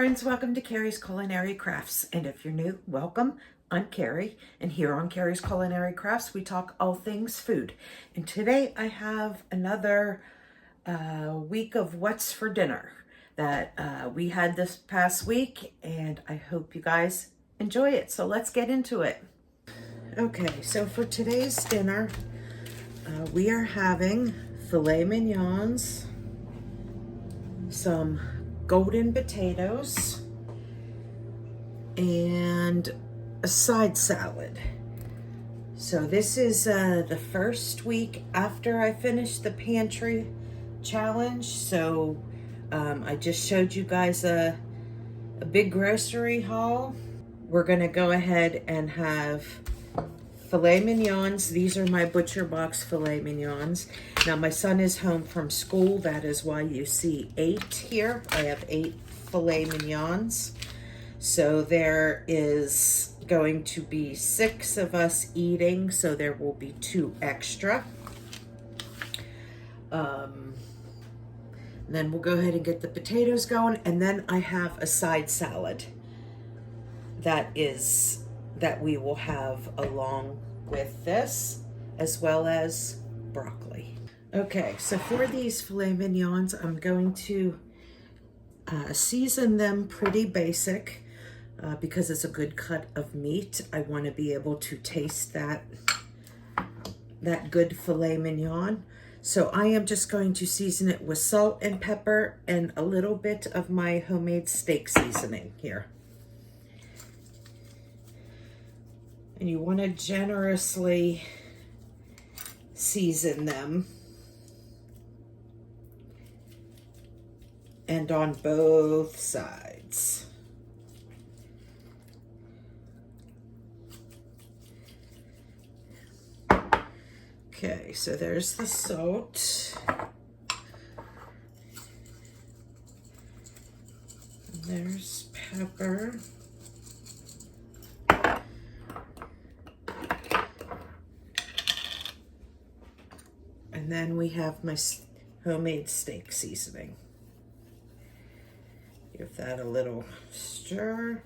friends, welcome to Carrie's Culinary Crafts. And if you're new, welcome. I'm Carrie, and here on Carrie's Culinary Crafts, we talk all things food. And today I have another week of what's for dinner that we had this past week, and I hope you guys enjoy it. So let's get into it. Okay, so for today's dinner, we are having filet mignons, some golden potatoes, and a side salad. So this is the first week after I finished the pantry challenge. So I just showed you guys a big grocery haul. We're gonna go ahead and have filet mignons. These are my butcher box filet mignons. Now my son is home from school. That is why you see 8 here. I have 8 filet mignons. So there is going to be 6 of us eating, so there will be 2 extra. Then we'll go ahead and get the potatoes going, and then I have a side salad that we will have along with this, as well as broccoli. Okay, so for these filet mignons, I'm going to season them pretty basic because it's a good cut of meat. I want to be able to taste that good filet mignon. So I am just going to season it with salt and pepper and a little bit of my homemade steak seasoning here. And you want to generously season them. And on both sides. Okay, so there's the salt. And there's pepper. And then we have my homemade steak seasoning. Give that a little stir.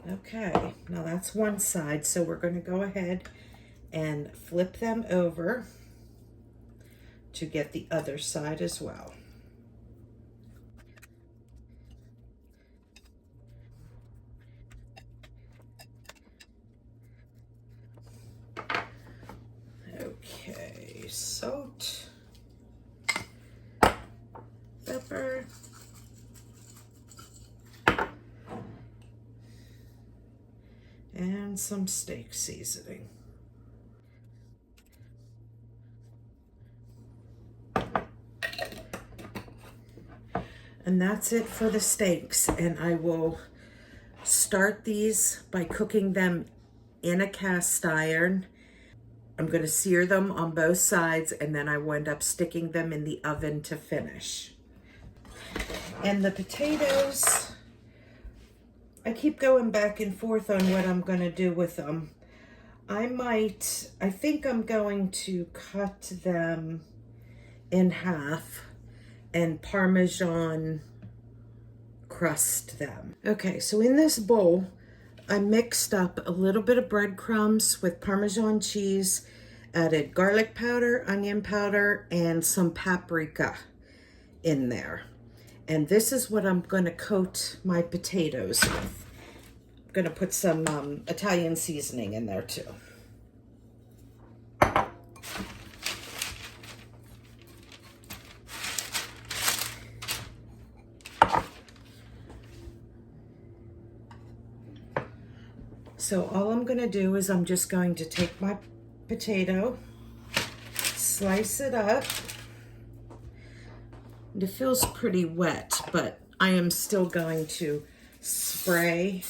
Okay, now that's one side, so we're going to go ahead and flip them over to get the other side as well. Okay, salt, pepper, and some steak seasoning. And that's it for the steaks. And I will start these by cooking them in a cast iron. I'm going to sear them on both sides, and then I will end up sticking them in the oven to finish. And the potatoes, I keep going back and forth on what I'm going to do with them. I think I'm going to cut them in half and Parmesan crust them. Okay, so in this bowl, I mixed up a little bit of breadcrumbs with Parmesan cheese, added garlic powder, onion powder, and some paprika in there. And this is what I'm going to coat my potatoes with. I'm going to put some Italian seasoning in there too. So all I'm going to do is I'm just going to take my potato, slice it up. And it feels pretty wet, but I am still going to spray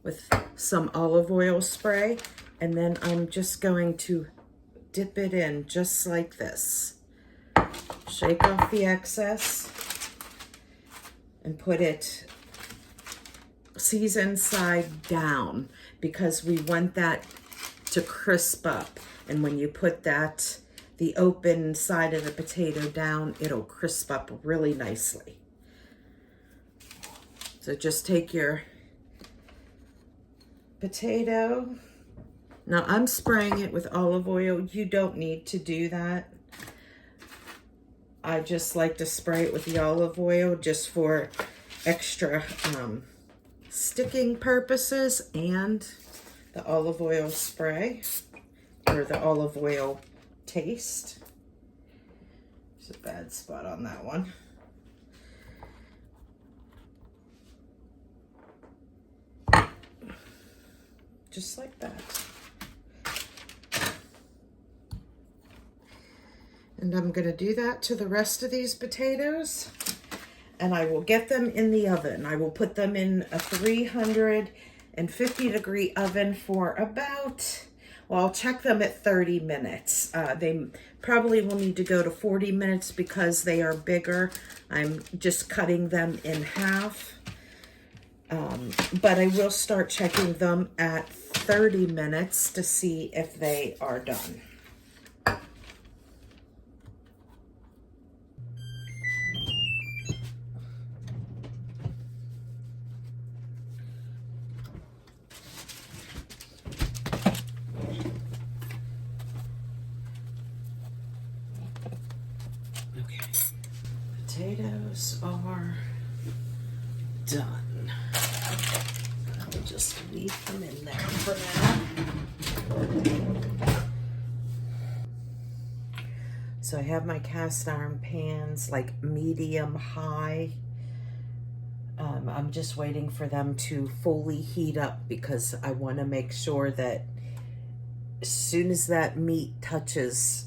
with some olive oil spray, and then I'm just going to dip it in just like this. Shake off the excess and put it seasoned side down, because we want that to crisp up. And when you put that the open side of the potato down, it'll crisp up really nicely. So just take your potato. Now I'm spraying it with olive oil. You don't need to do that. I just like to spray it with the olive oil just for extra sticking purposes, and the olive oil spray, or the olive oil taste. There's a bad spot on that one. Just like that. And I'm going to do that to the rest of these potatoes, and I will get them in the oven. I will put them in a 350-degree oven for about, well, I'll check them at 30 minutes. They probably will need to go to 40 minutes because they are bigger. I'm just cutting them in half. But I will start checking them at 30 minutes to see if they are done. Okay, potatoes are done. I'll just leave them in there for now. So I have my cast iron pans, like medium high. I'm just waiting for them to fully heat up because I want to make sure that as soon as that meat touches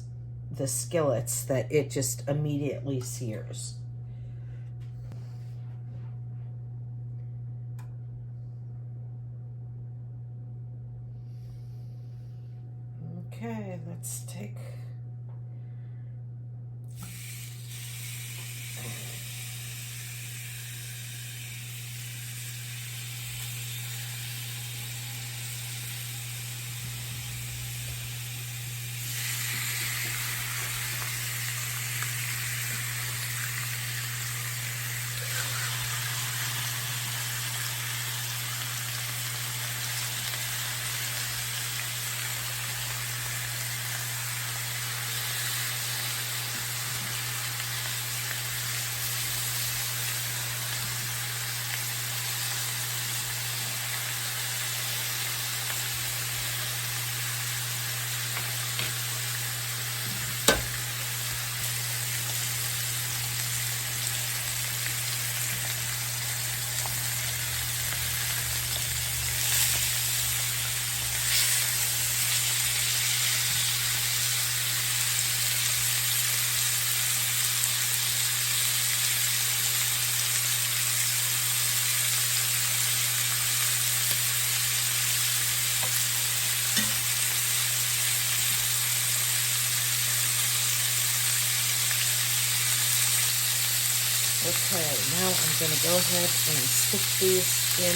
the skillets that it just immediately sears. Okay, let's take Okay, now I'm going to go ahead and stick these in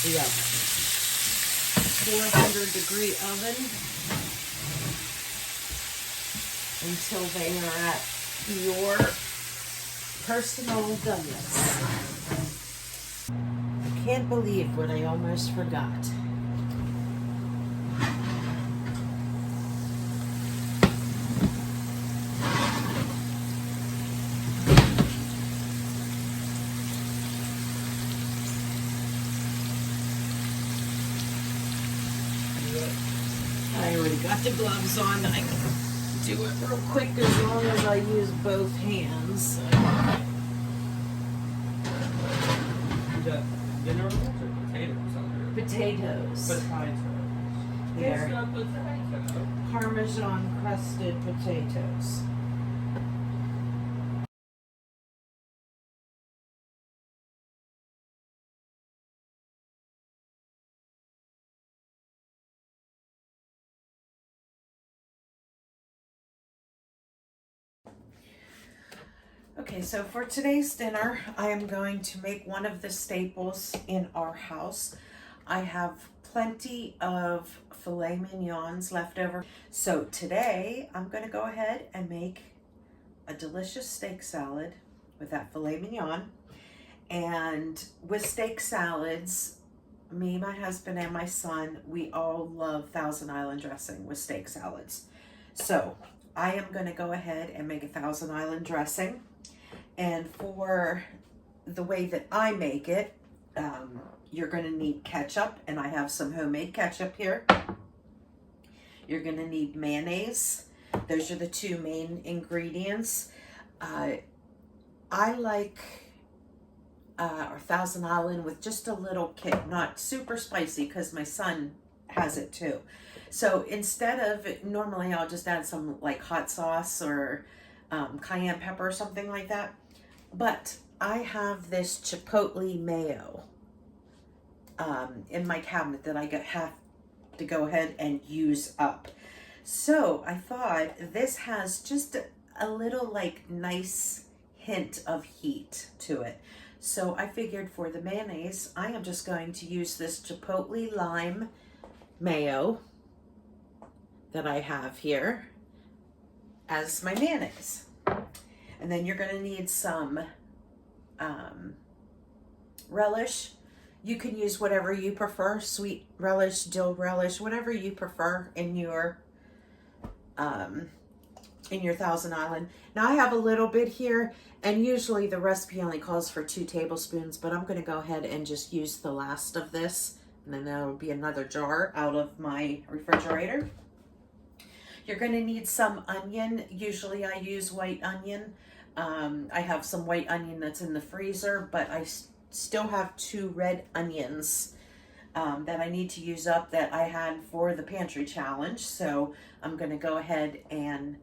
the oven. 400-degree oven until they are at your personal goodness. I can't believe what I almost forgot. I already got the gloves on. I can do it real quick as long as I use both hands. Dinner rolls or potatoes? Potatoes. Potatoes. They're Potato. Parmesan crusted potatoes. Okay, so for today's dinner, I am going to make one of the staples in our house. I have plenty of filet mignons left over. So today I'm going to go ahead and make a delicious steak salad with that filet mignon. And with steak salads, me, my husband, and my son, we all love Thousand Island dressing with steak salads. So I am going to go ahead and make a Thousand Island dressing. And for the way that I make it, you're going to need ketchup, and I have some homemade ketchup here. You're going to need mayonnaise. Those are the two main ingredients. I like our Thousand Island with just a little kick, not super spicy, because my son has it too. So instead of, normally I'll just add some like hot sauce or cayenne pepper or something like that. But I have this chipotle mayo in my cabinet that I have to go ahead and use up. So I thought this has just a little like nice hint of heat to it. So I figured for the mayonnaise, I am just going to use this chipotle lime mayo that I have here as my mayonnaise. And then you're going to need some relish. You can use whatever you prefer, sweet relish, dill relish, whatever you prefer in your Thousand Island. Now I have a little bit here, and usually the recipe only calls for 2 tablespoons, but I'm going to go ahead and just use the last of this, and then there will be another jar out of my refrigerator. You're going to need some onion. Usually I use white onion. I have some white onion that's in the freezer, but I still have 2 red onions that I need to use up that I had for the pantry challenge. So I'm going to go ahead and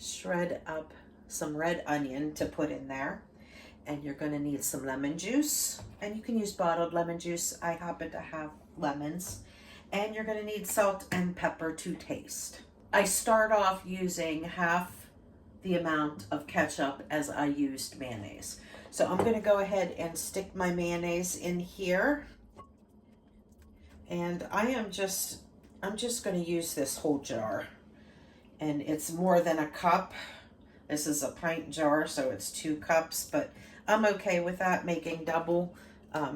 shred up some red onion to put in there. And you're going to need some lemon juice, and you can use bottled lemon juice. I happen to have lemons. And you're going to need salt and pepper to taste. I start off using half the amount of ketchup as I used mayonnaise. So I'm going to go ahead and stick my mayonnaise in here. And I'm just going to use this whole jar. And it's more than a cup. This is a pint jar, so it's 2 cups, but I'm okay with that, making double,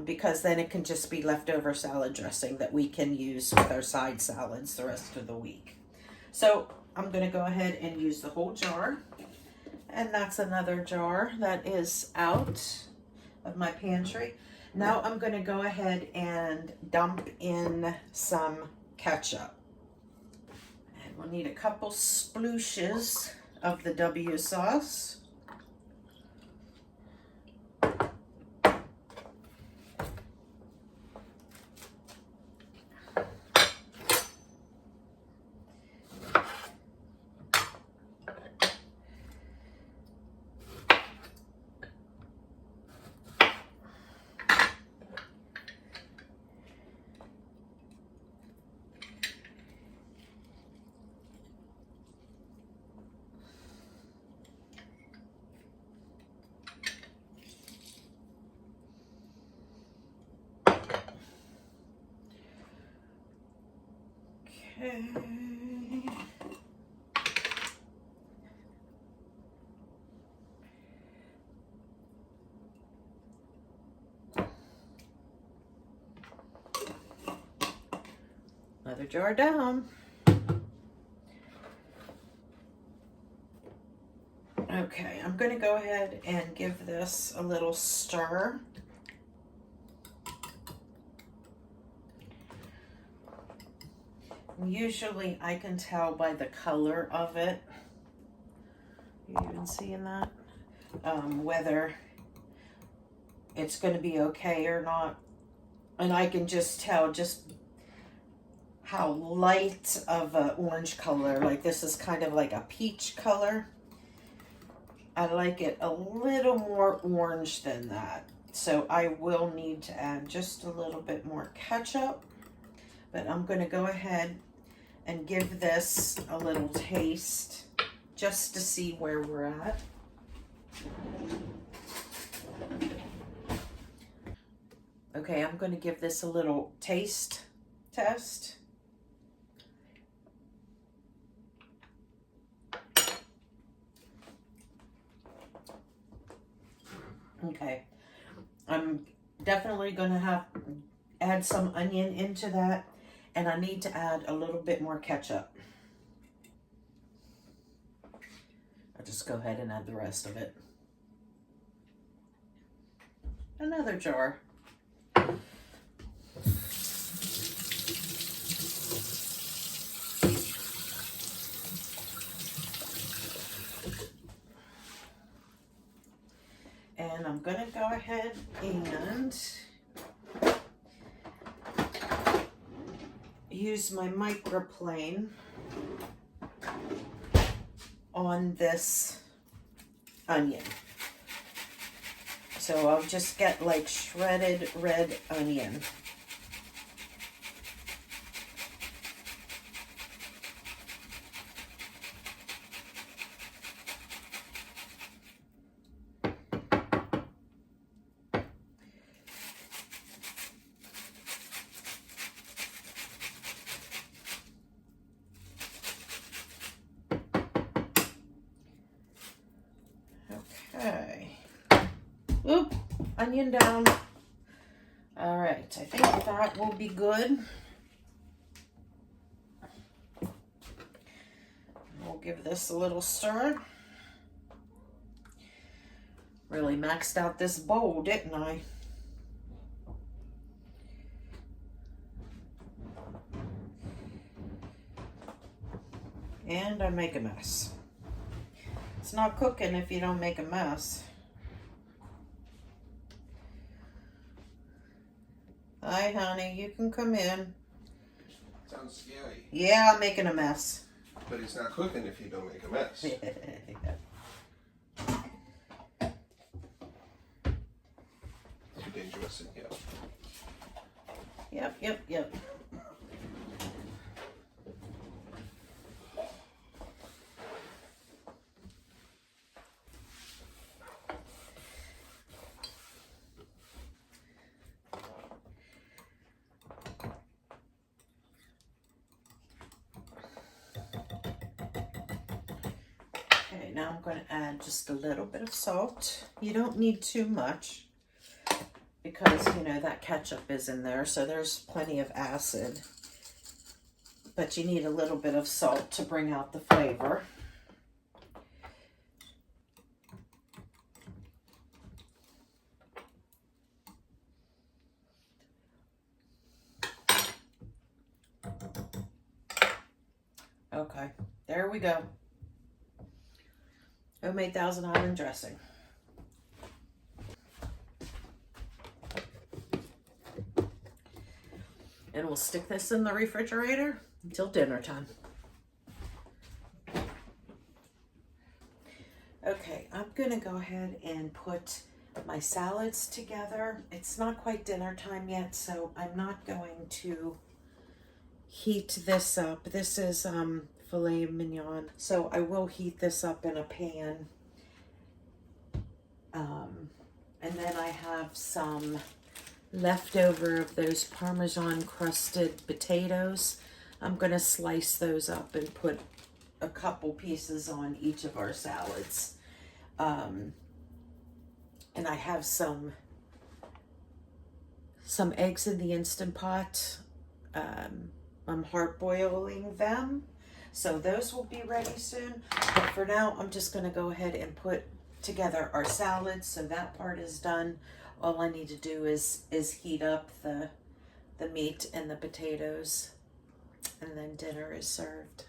because then it can just be leftover salad dressing that we can use with our side salads the rest of the week. So I'm going to go ahead and use the whole jar. And that's another jar that is out of my pantry. Now I'm going to go ahead and dump in some ketchup. And we'll need a couple splooshes of the W sauce. Okay. Another jar down. Okay, I'm going to go ahead and give this a little stir. Usually I can tell by the color of it, you even seeing that, whether it's going to be okay or not. And I can just tell just how light of an orange color, like this is kind of like a peach color. I like it a little more orange than that. So I will need to add just a little bit more ketchup. But I'm going to go ahead and give this a little taste just to see where we're at. Okay, I'm going to give this a little taste test. Okay, I'm definitely going to add some onion into that, and I need to add a little bit more ketchup. I'll just go ahead and add the rest of it. Another jar. And I'm going to go ahead and use my microplane on this onion. So I'll just get like shredded red onion. Okay. Oop, onion down. All right, I think that will be good. We'll give this a little stir. Really maxed out this bowl, didn't I? And I make a mess. It's not cooking if you don't make a mess. Hi, honey, you can come in. Sounds scary. Yeah, I'm making a mess. But it's not cooking if you don't make a mess. Too dangerous in here. Yep. Okay, now I'm going to add just a little bit of salt. You don't need too much because, you know, that ketchup is in there, so there's plenty of acid. But you need a little bit of salt to bring out the flavor. Okay, there we go. Homemade Thousand Island dressing. And we'll stick this in the refrigerator until dinner time. Okay, I'm gonna go ahead and put my salads together. It's not quite dinner time yet, so I'm not going to heat this up. This is filet mignon, so I will heat this up in a pan. And then I have some leftover of those Parmesan crusted potatoes. I'm gonna slice those up and put a couple pieces on each of our salads. And I have some eggs in the Instant Pot. I'm hard boiling them, so those will be ready soon. But for now, I'm just gonna go ahead and put together our salads, so that part is done. All I need to do is heat up the meat and the potatoes, and then dinner is served.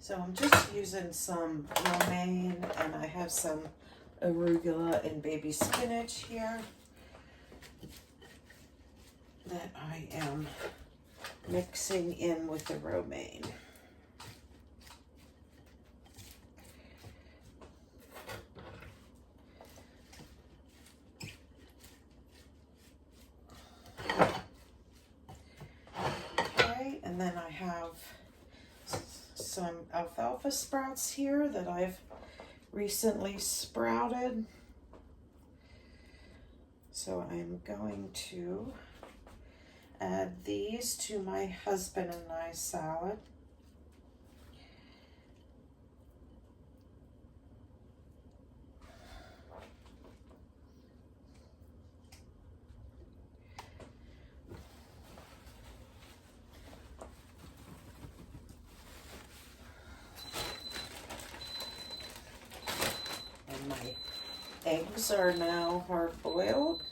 So I'm just using some romaine, and I have some arugula and baby spinach here that I am mixing in with the romaine. Okay, and then I have some alfalfa sprouts here that I've recently sprouted. So I'm going to add these to my husband and I salad. And my eggs are now hard boiled.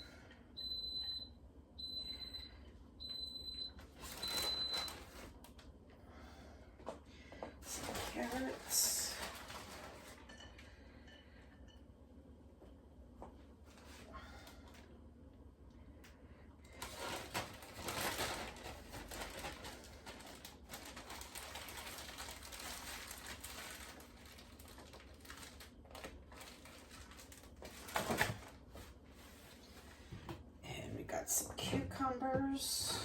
Carrots. And we got some cucumbers.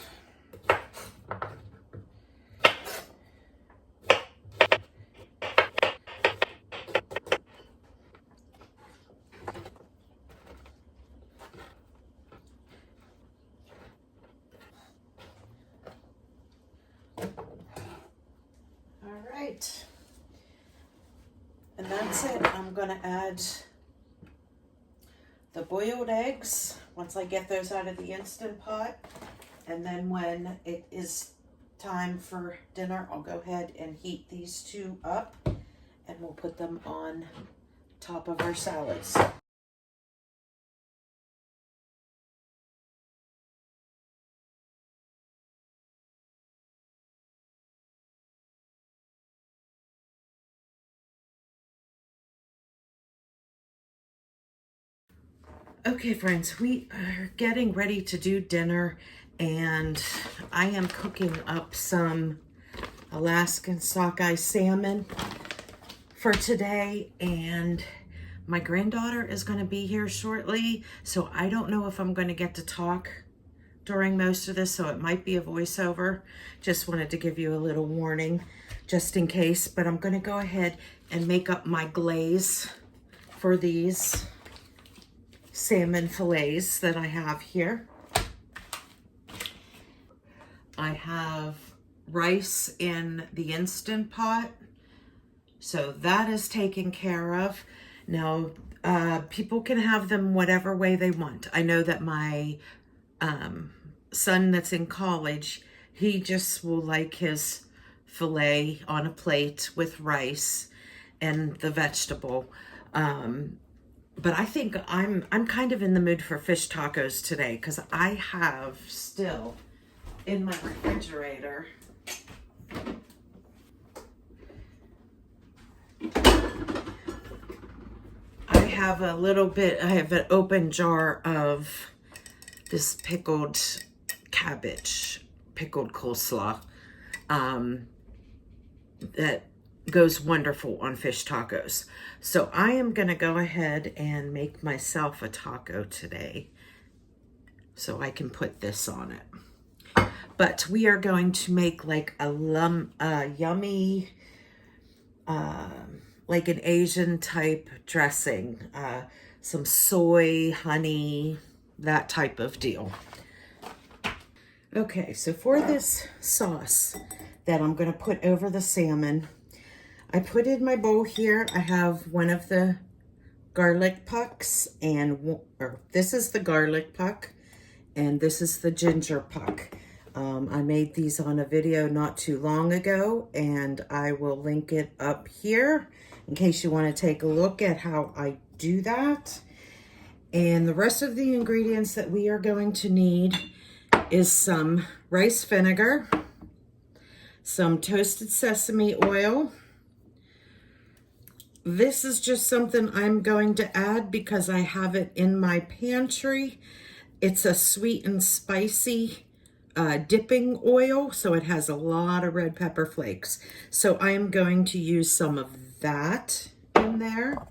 And that's it. I'm gonna add the boiled eggs once I get those out of the Instant Pot. And then when it is time for dinner, I'll go ahead and heat these two up and we'll put them on top of our salads. Okay, friends, we are getting ready to do dinner, and I am cooking up some Alaskan sockeye salmon for today, and my granddaughter is going to be here shortly, so I don't know if I'm going to get to talk during most of this, so it might be a voiceover. Just wanted to give you a little warning just in case, but I'm going to go ahead and make up my glaze for these salmon fillets that I have here. I have rice in the Instant Pot, so that is taken care of. Now, people can have them whatever way they want. I know that my son that's in college, he just will like his fillet on a plate with rice and the vegetable. But I think I'm kind of in the mood for fish tacos today, because I have still in my refrigerator I have an open jar of this pickled cabbage, pickled coleslaw, that goes wonderful on fish tacos. So I am gonna go ahead and make myself a taco today so I can put this on it. But we are going to make like a yummy, like an Asian type dressing, some soy, honey, that type of deal. Okay, so for this sauce that I'm gonna put over the salmon, I put in my bowl here, I have one of the garlic pucks, and this is the garlic puck, and this is the ginger puck. I made these on a video not too long ago, and I will link it up here in case you want to take a look at how I do that. And the rest of the ingredients that we are going to need is some rice vinegar, some toasted sesame oil, this is just something I'm going to add because I have it in my pantry. It's a sweet and spicy dipping oil, so it has a lot of red pepper flakes. So I'm going to use some of that in there.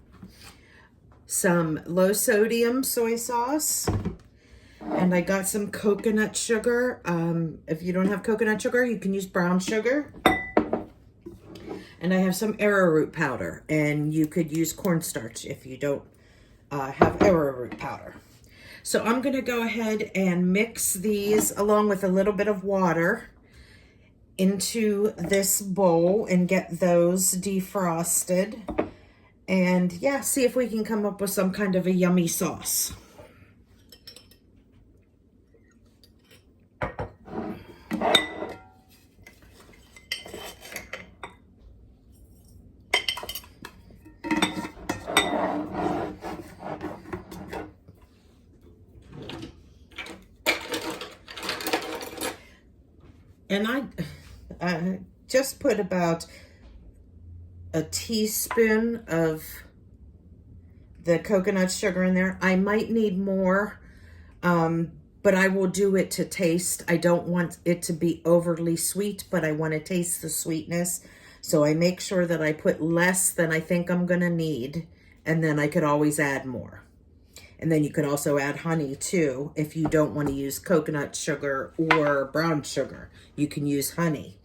Some low sodium soy sauce. And I got some coconut sugar. If you don't have coconut sugar, you can use brown sugar. And I have some arrowroot powder. And you could use cornstarch if you don't have arrowroot powder. So I'm going to go ahead and mix these along with a little bit of water into this bowl and get those defrosted. And yeah, see if we can come up with some kind of a yummy sauce. And I just put about a teaspoon of the coconut sugar in there. I might need more, but I will do it to taste. I don't want it to be overly sweet, but I want to taste the sweetness. So I make sure that I put less than I think I'm going to need, and then I could always add more. And then you can also add honey too if you don't want to use coconut sugar or brown sugar. You can use honey.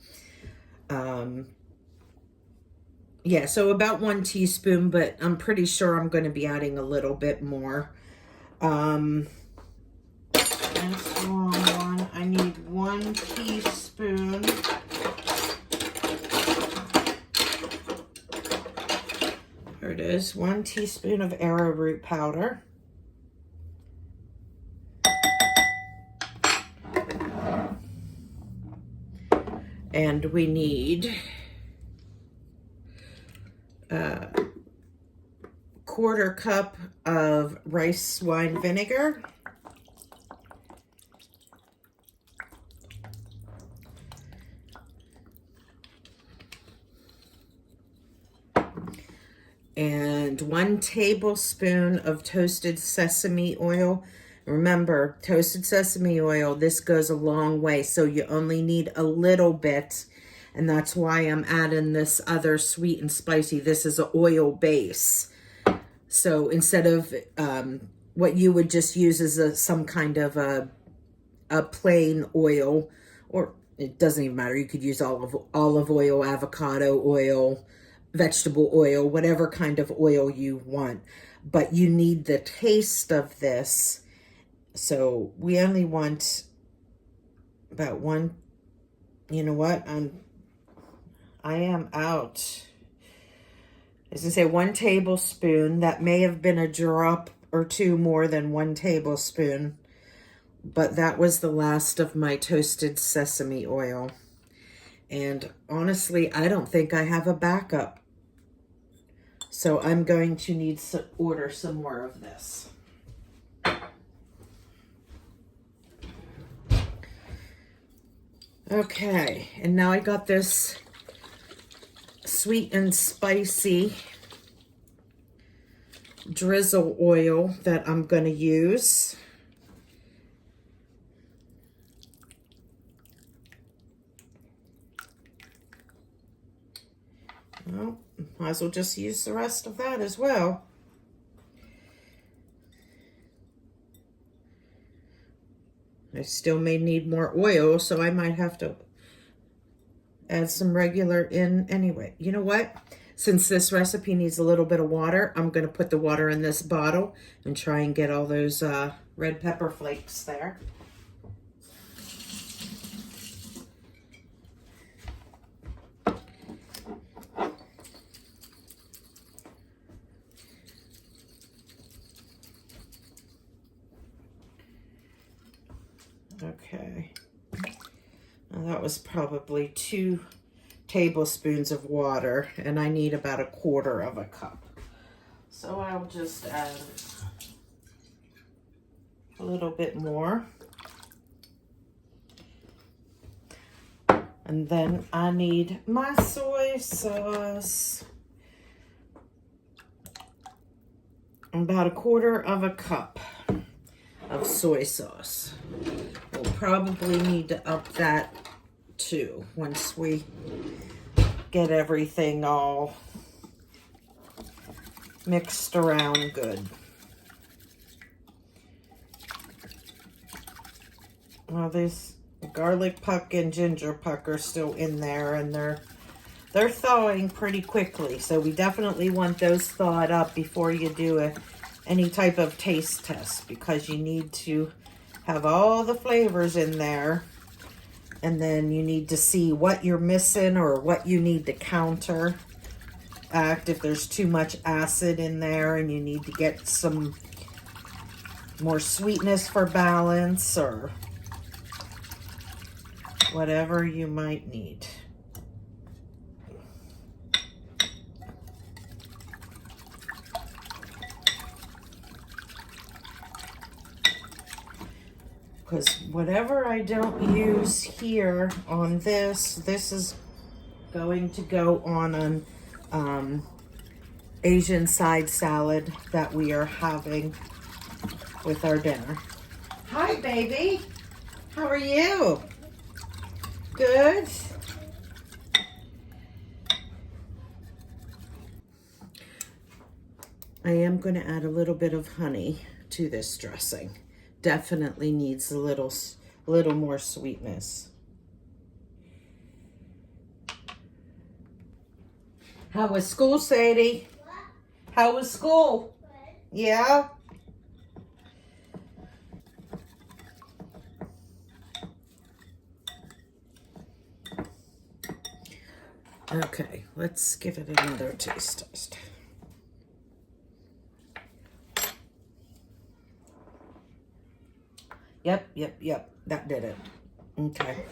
Yeah, so about 1 teaspoon, but I'm pretty sure I'm going to be adding a little bit more. That's the wrong one. I need 1 teaspoon. There it is, 1 teaspoon of arrowroot powder. And we need 1/4 cup of rice wine vinegar. And 1 tablespoon of toasted sesame oil. Remember, toasted sesame oil, this goes a long way, so you only need a little bit, and that's why I'm adding this other sweet and spicy. This is an oil base. So instead of what you would just use as some kind of a plain oil, or it doesn't even matter, you could use olive oil, avocado oil, vegetable oil, whatever kind of oil you want. But you need the taste of this. So we only want about 1, you know what, I am out. I was gonna say 1 tablespoon. That may have been a drop or 2 more than 1 tablespoon, but that was the last of my toasted sesame oil. And honestly, I don't think I have a backup. So I'm going to need to order some more of this. Okay, and now I got this sweet and spicy drizzle oil that I'm going to use. Well, might as well just use the rest of that as well. I still may need more oil, so I might have to add some regular in anyway. You know what? Since this recipe needs a little bit of water, I'm going to put the water in this bottle and try and get all those red pepper flakes there. Okay, now that was probably 2 tablespoons of water, and I need about 1/4 cup. So I'll just add a little bit more. And then I need my soy sauce. about 1/4 cup of soy sauce. We'll probably need to up that too once we get everything all mixed around good. Well, this garlic puck and ginger puck are still in there, and they're thawing pretty quickly, so we definitely want those thawed up before you do any type of taste test, because you need to have all the flavors in there, and then you need to see what you're missing or what you need to counteract if there's too much acid in there and you need to get some more sweetness for balance or whatever you might need. Because whatever I don't use here on this is going to go on an Asian side salad that we are having with our dinner. Hi, baby. How are you? Good. I am going to add a little bit of honey to this dressing. Definitely needs a little more sweetness. How was school, Sadie? What? How was school? Good. Yeah? Okay, let's give it another taste test. Yep. That did it. Okay.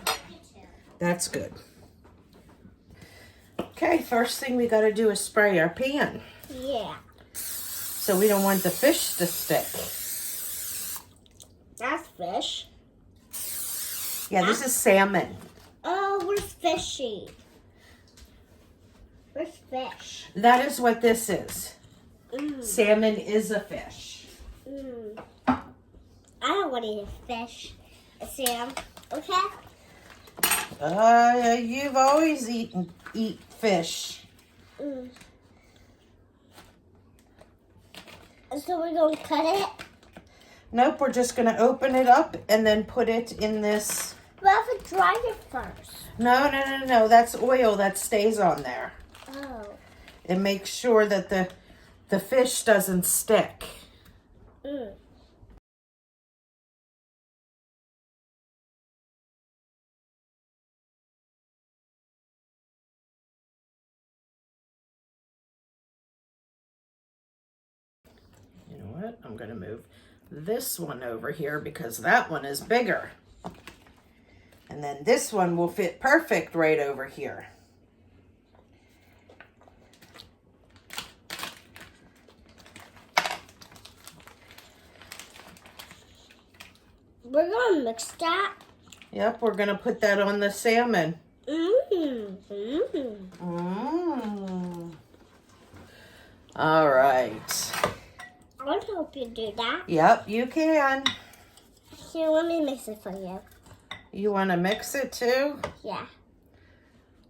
That's good. Okay, first thing we got to do is spray our pan. Yeah. So we don't want the fish to stick. That's fish. Yeah, this is salmon. Oh, where's fishy? Where's fish? That is what this is. Mm. Salmon is a fish. Mm. I don't want to eat a fish, Sam. Okay? You've always eat fish. Mm. So we're going to cut it? Nope, we're just going to open it up and then put it in this. We have to dry it first. No. That's oil that stays on there. Oh. It makes sure that the fish doesn't stick. Mm. You know what? I'm going to move this one over here because that one is bigger. And then this one will fit perfect right over here. We're going to mix that. Yep, we're going to put that on the salmon. All right. I'll help you do that. Yep, you can. Here, let me mix it for you. You want to mix it too? Yeah.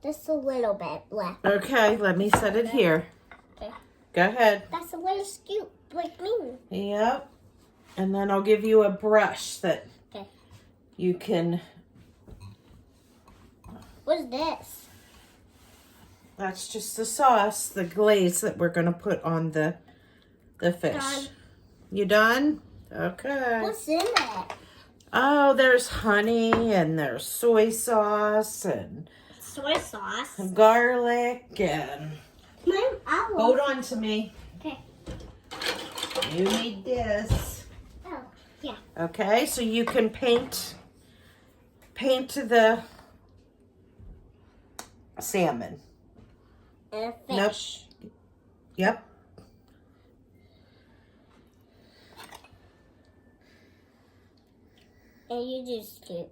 Just a little bit left. Okay, let me set it here. Okay. Go ahead. That's a little scoop, like me. Yep. And then I'll give you a brush that Okay. you can. What's this? That's just the sauce, the glaze that we're going to put on the fish. Done. You done? Okay. What's in it? Oh, there's honey and there's soy sauce and Soy sauce. garlic and... Hold on to me. Okay. You need this. Oh, yeah. Okay, so you can paint the salmon. And a Nope. fish. Yep. And you do scoop.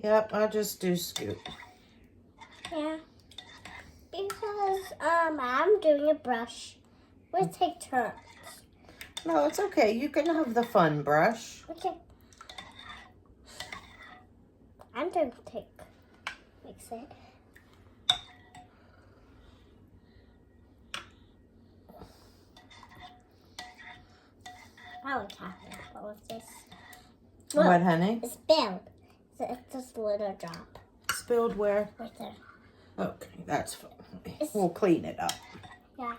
Yep, I'll just do scoop. Yeah. Because I'm doing a brush. We'll take turns. No, it's okay. You can have the fun brush. Okay. I'm going to mix it. I like having all of this. What, honey? It's spilled. It's just a little drop. Spilled where? Right there. Okay, that's fine. We'll clean it up. Yeah.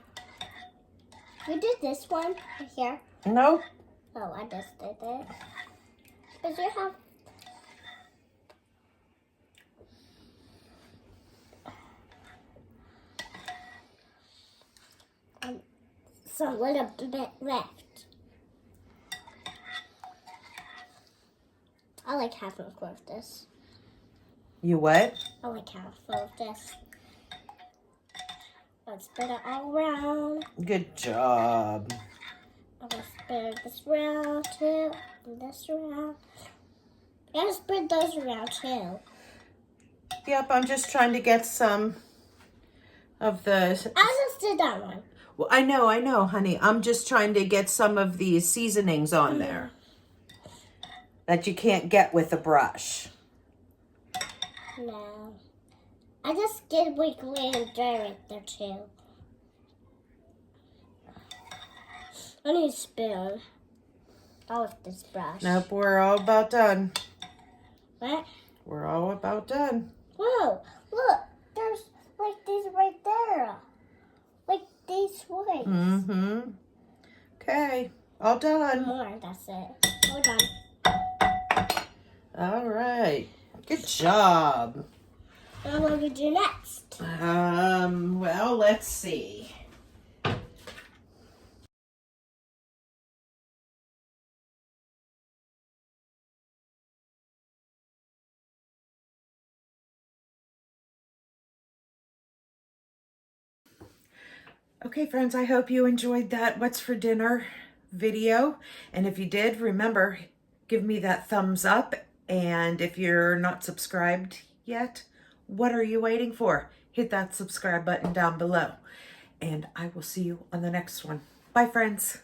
You did this one right here. Nope. Oh, I just did it. Because you have... some little bit left. I like half of this. You what? I like half of this. Let's spread it all around. Good job. I'm gonna spread this around too, and this around. I gotta spread those around too. Yep, I'm just trying to get some of the... I just did that one. Well, I know, honey. I'm just trying to get some of these seasonings on there that you can't get with a brush. No. I just get wiggly and dry right there too. I need to spill all of this brush. Nope, we're all about done. What? We're all about done. Whoa, look, there's like these right there. Like these ones. Mm-hmm. Okay, all done. More, that's it. Hold on. All right. Good job. Now what do we do next? Well, let's see. Okay, friends, I hope you enjoyed that What's for Dinner video. And if you did, remember, give me that thumbs up. And if you're not subscribed yet, what are you waiting for? Hit that subscribe button down below. And I will see you on the next one. Bye, friends.